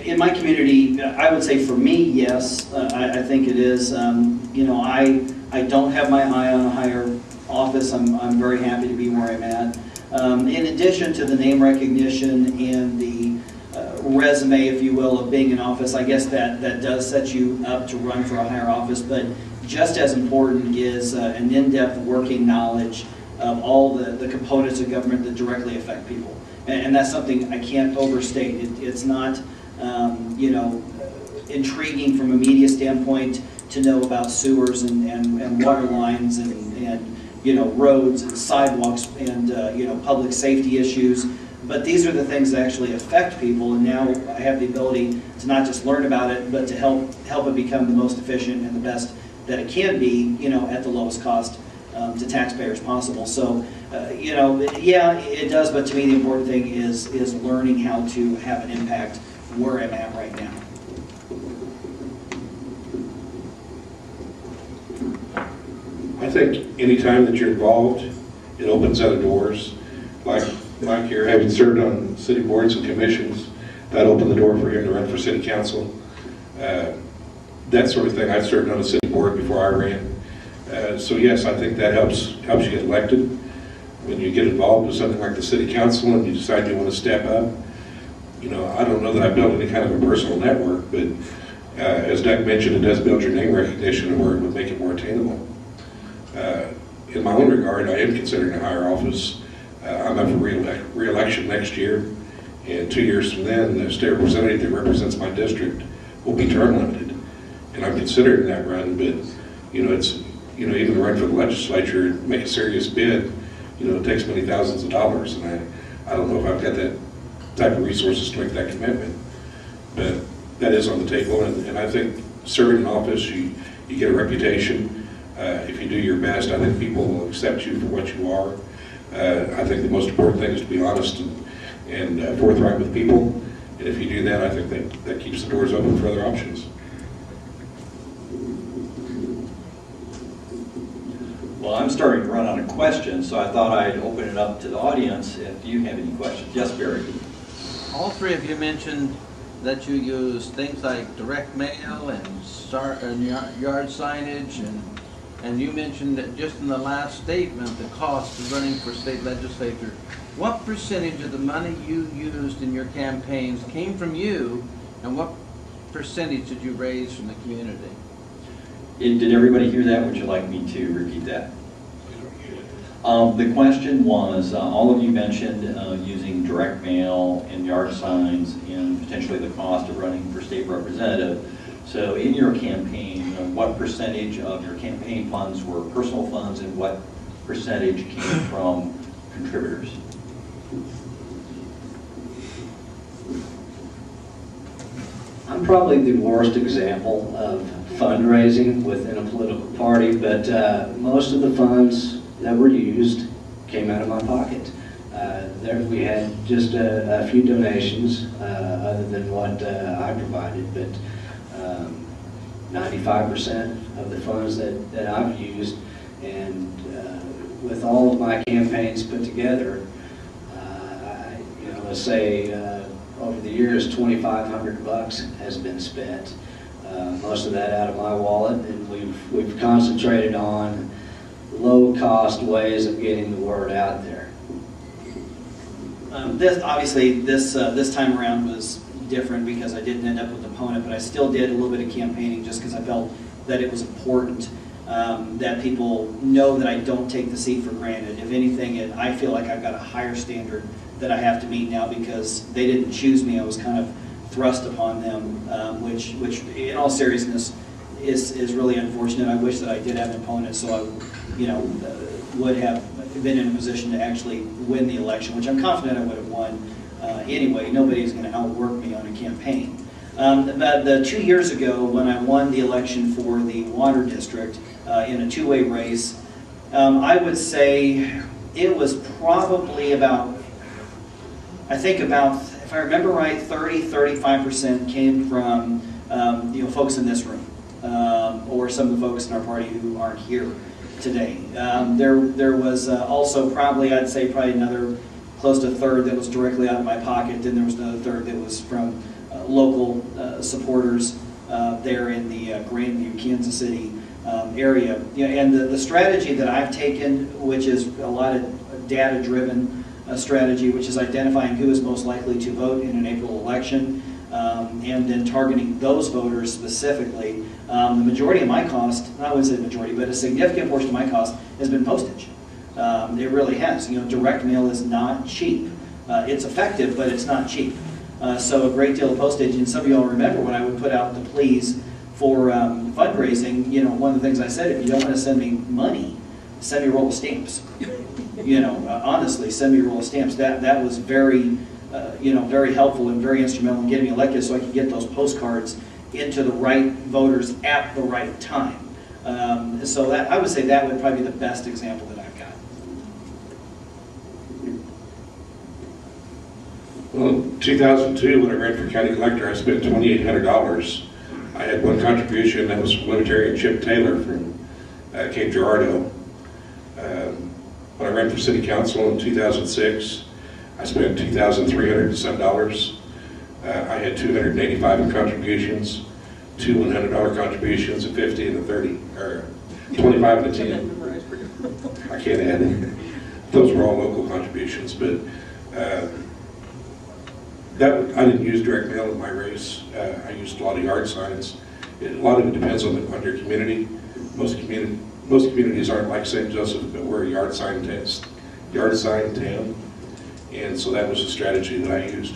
in my community, I would say for me, yes, I think it is. You know, I don't have my eye on a higher office. I'm very happy to be where I'm at. In addition to the name recognition and the resume, if you will, of being in office, I guess that does set you up to run for a higher office, but just as important is an in-depth working knowledge of all the components of government that directly affect people. And that's something I can't overstate. It's not, you know, intriguing from a media standpoint to know about sewers and water lines and you know, roads and sidewalks and you know, public safety issues. But these are the things that actually affect people, and now I have the ability to not just learn about it, but to help it become the most efficient and the best that it can be, you know, at the lowest cost to taxpayers possible. So, you know, yeah, it does, but to me the important thing is learning how to have an impact where I'm at right now. I think any time that you're involved, it opens other doors. Like Mike here, having served on city boards and commissions, that opened the door for him to run for city council. That sort of thing. I've served on a city board before I ran. So yes, I think that helps you get elected. When you get involved with something like the city council and you decide you want to step up, you know, I don't know that I've built any kind of a personal network, but as Doug mentioned, it does build your name recognition where it would make it more attainable. In my own regard, I am considering a higher office. I'm up for re-election next year, and 2 years from then, the state representative that represents my district will be term limited, and I'm considering that run. But you know, it's, you know, even to run for the legislature, make a serious bid, you know, it takes many thousands of dollars, and I don't know if I've got that type of resources to make that commitment. But that is on the table, and I think serving in office, you get a reputation. If you do your best, I think people will accept you for what you are. I think the most important thing is to be honest and forthright with people. And if you do that, I think that keeps the doors open for other options. Well, I'm starting to run out of questions, so I thought I'd open it up to the audience if you have any questions. Yes, Barry. All three of you mentioned that you use things like direct mail and yard signage, and you mentioned that just in the last statement the cost of running for state legislature. What percentage of the money you used in your campaigns came from you, and what percentage did you raise from the community? Did everybody hear that? Would you like me to repeat that? The question was, all of you mentioned using direct mail and yard signs and potentially the cost of running for state representative. So in your campaign, what percentage of your campaign funds were personal funds and what percentage came from contributors? I'm probably the worst example of fundraising within a political party, but most of the funds that were used came out of my pocket. We had just a few donations other than what I provided, but 95% of the funds that I've used, and with all of my campaigns put together, you know, let's say over the years, $2,500 has been spent. Most of that out of my wallet, and we've concentrated on low-cost ways of getting the word out there. This time around was different because I didn't end up with an opponent, but I still did a little bit of campaigning just because I felt that it was important that people know that I don't take the seat for granted. If anything, I feel like I've got a higher standard that I have to meet now because they didn't choose me. I was kind of thrust upon them, which in all seriousness is really unfortunate. I wish that I did have an opponent, so I, you know, would have been in a position to actually win the election, which I'm confident I would have won anyway. Nobody's going to outwork me on a campaign. But 2 years ago, when I won the election for the water district in a two-way race, I would say it was probably about, I think about, if I remember right, 30–35% came from you know, folks in this room, or some of the folks in our party who aren't here today. There was also probably, I'd say probably another close to a third that was directly out of my pocket. Then there was another third that was from local supporters there in the Grandview, Kansas City area. Yeah, and the strategy that I've taken, which is a lot of data-driven strategy, which is identifying who is most likely to vote in an April election, and then targeting those voters specifically. The majority of my cost, I wouldn't say the majority, but a significant portion of my cost has been postage. It really has. You know, direct mail is not cheap. It's effective, but it's not cheap. So a great deal of postage, and some of y'all remember when I would put out the pleas for fundraising, you know, one of the things I said, if you don't want to send me money, send me a roll of stamps. You know, honestly, send me a roll of stamps. That was very, you know, very helpful and very instrumental in getting me elected, so I could get those postcards into the right voters at the right time. So that, I would say that would probably be the best example that I've got. Well, in 2002, when I ran for county collector, I spent $2,800. I had one contribution, that was from Libertarian Chip Taylor from Cape Girardeau. When I ran for city council in 2006, I spent $2,300 and some dollars. I had 285 in contributions, two $100 contributions, a 50 and a 30, or 25 and a 10. I can't add it. Those were all local contributions, but I didn't use direct mail in my race. I used a lot of yard signs. A lot of it depends on your community. Most communities aren't like St. Joseph, but we're a yard sign town, and so that was a strategy that I used.